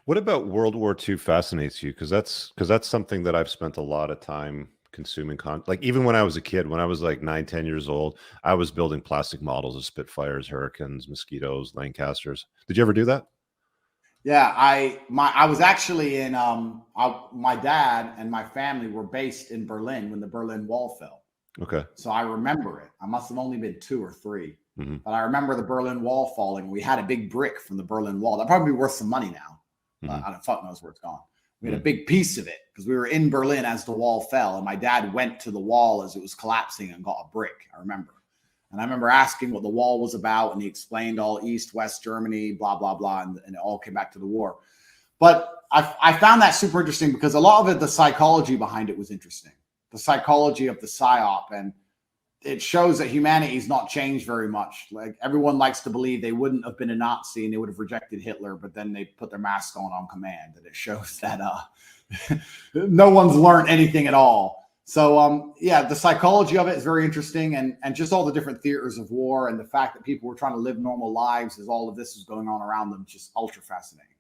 What about World War II fascinates you? Because that's something that I've spent a lot of time consuming like even when I was a kid, when I was like 9, 10 years old, I was building plastic models of Spitfires, Hurricanes, Mosquitoes, Lancasters. Did you ever do that? Yeah, I was actually in my dad and my family were based in Berlin when the Berlin Wall fell. Okay. So I remember it. I must have only been 2 or 3, Hmm. but I remember the Berlin Wall falling. We had a big brick from the Berlin Wall. That probably be worth some money now. Hmm. I don't fuck knows where it's gone. We had Hmm. a big piece of it because we were in Berlin as the wall fell, and my dad went to the wall as it was collapsing and got a brick. I remember. And I remember asking what the wall was about, and he explained all East, West Germany, blah, blah, blah, and it all came back to the war. But I found that super interesting because a lot of it, the psychology behind it was interesting. The psychology of the PSYOP, and it shows that humanity's not changed very much. Like everyone likes to believe they wouldn't have been a Nazi and they would have rejected Hitler, but then they put their mask on command, and it shows that no one's learned anything at all. So yeah, the psychology of it is very interesting, and just all the different theaters of war and the fact that people were trying to live normal lives as all of this is going on around them, just ultra fascinating.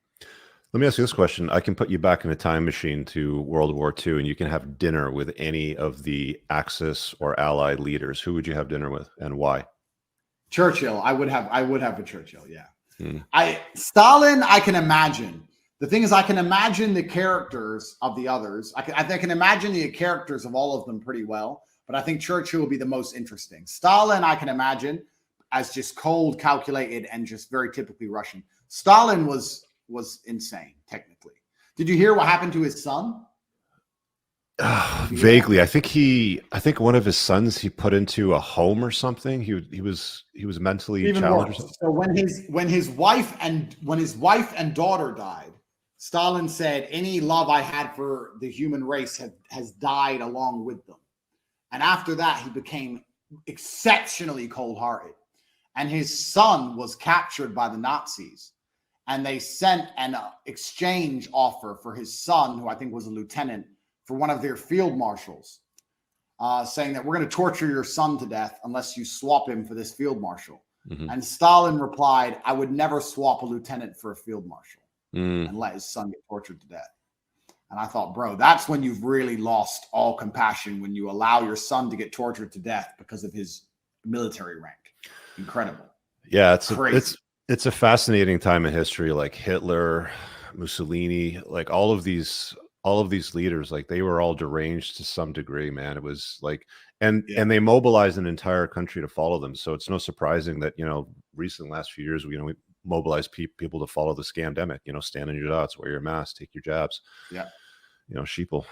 Let me ask you this question. I can put you back in a time machine to World War II, and you can have dinner with any of the Axis or Allied leaders. Who would you have dinner with, and why? Churchill, I would have a Churchill, yeah. Hmm. Stalin, I can imagine. The thing is, I can imagine the characters of the others. I can imagine the characters of all of them pretty well, but I think Churchill will be the most interesting. Stalin, I can imagine as just cold, calculated, and just very typically Russian. Stalin was insane, technically. Did you hear what happened to his son? Vaguely, I think one of his sons he put into a home or something. He was mentally Even challenged. worse. So when his wife and daughter died, Stalin said, "Any love I had for the human race has died along with them." And after that, he became exceptionally cold-hearted. And his son was captured by the Nazis. And they sent an exchange offer for his son, who I think was a lieutenant, for one of their field marshals, saying that we're going to torture your son to death unless you swap him for this field marshal. Mm-hmm. And Stalin replied, "I would never swap a lieutenant for a field marshal and let his son get tortured to death." And I thought, bro, that's when you've really lost all compassion, when you allow your son to get tortured to death because of his military rank. Incredible. Yeah, it's a fascinating time in history. Like Hitler, Mussolini, like all of these leaders, like they were all deranged to some degree, man. It was like, and they mobilized an entire country to follow them. So it's no surprising that, recent last few years, we mobilized people to follow the scandemic, stand on your dots, wear your mask, take your jabs, sheeple.